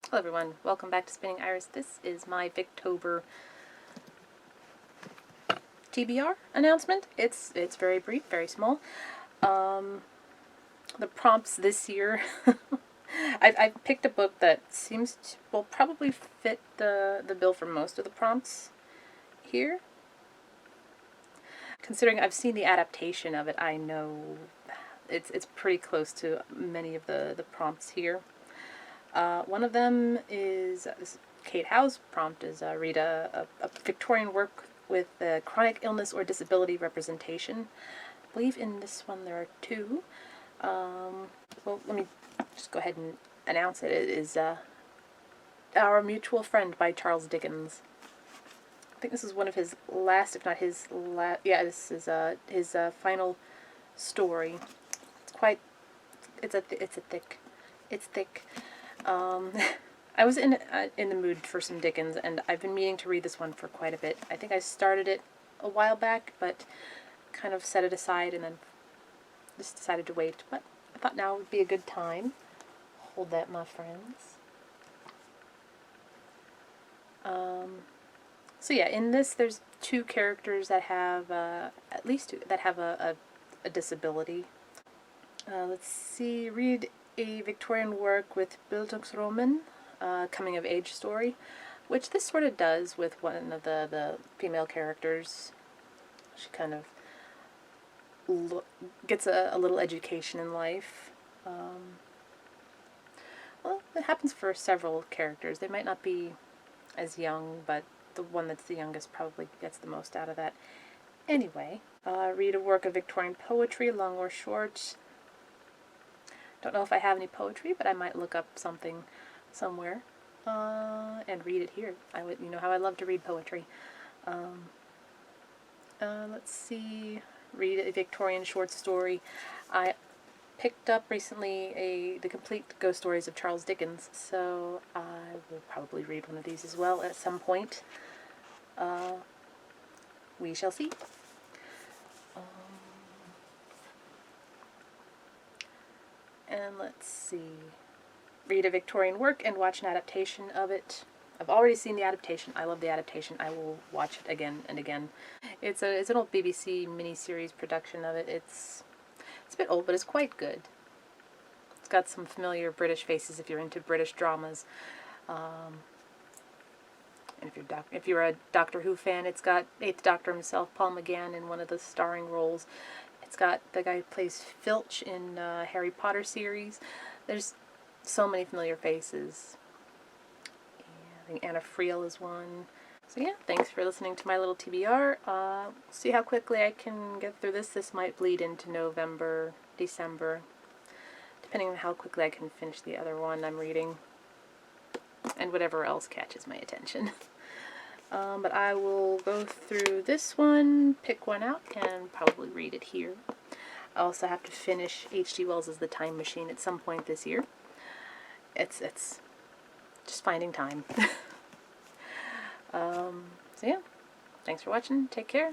Hello everyone, welcome back to Spinning Iris. This is my Victober TBR announcement. It's very brief, very small. The prompts this year, I've picked a book that seems to, will probably fit the bill for most of the prompts here. Considering I've seen the adaptation of it, I know it's pretty close to many of the prompts here. One of them is Kate Howe's prompt is read a Victorian work with chronic illness or disability representation. I believe in this one there are two. Well, let me just go ahead and announce it. It is Our Mutual Friend by Charles Dickens. I think this is one of his last, if not his last. Yeah, this is his final story. It's thick. I was in the mood for some Dickens, and I've been meaning to read this one for quite a bit. I think I started it a while back, but kind of set it aside and then just decided to wait. But I thought now would be a good time. Hold that, my friends. So yeah, in this there's two characters that have, at least two, that have a disability. Let's see, read a Victorian work with Bildungsroman, coming of age story, which this sort of does with one of the female characters. She kind of gets a little education in life. Well, it happens for several characters. They might not be as young, but the one that's the youngest probably gets the most out of that. Anyway, read a work of Victorian poetry, long or short. Don't know if I have any poetry, but I might look up something somewhere and read it here. You know how I love to read poetry. Let's see. Read a Victorian short story. I picked up recently the complete ghost stories of Charles Dickens, so I will probably read one of these as well at some point. We shall see. And let's see. Read a Victorian work and watch an adaptation of it. I've already seen the adaptation. I love the adaptation. I will watch it again and again. It's an old BBC miniseries production of it. It's a bit old, but it's quite good. It's got some familiar British faces if you're into British dramas. And if you're a Doctor Who fan, it's got Eighth Doctor himself, Paul McGann, in one of the starring roles. It's got the guy who plays Filch in Harry Potter series. There's so many familiar faces. I think Anna Friel is one. So yeah, thanks for listening to my little TBR. See how quickly I can get through this. This might bleed into November, December, depending on how quickly I can finish the other one I'm reading, and whatever else catches my attention. But I will go through this one, pick one out, and probably read it here. I also have to finish H.G. Wells' The Time Machine at some point this year. It's just finding time. So yeah, thanks for watching. Take care.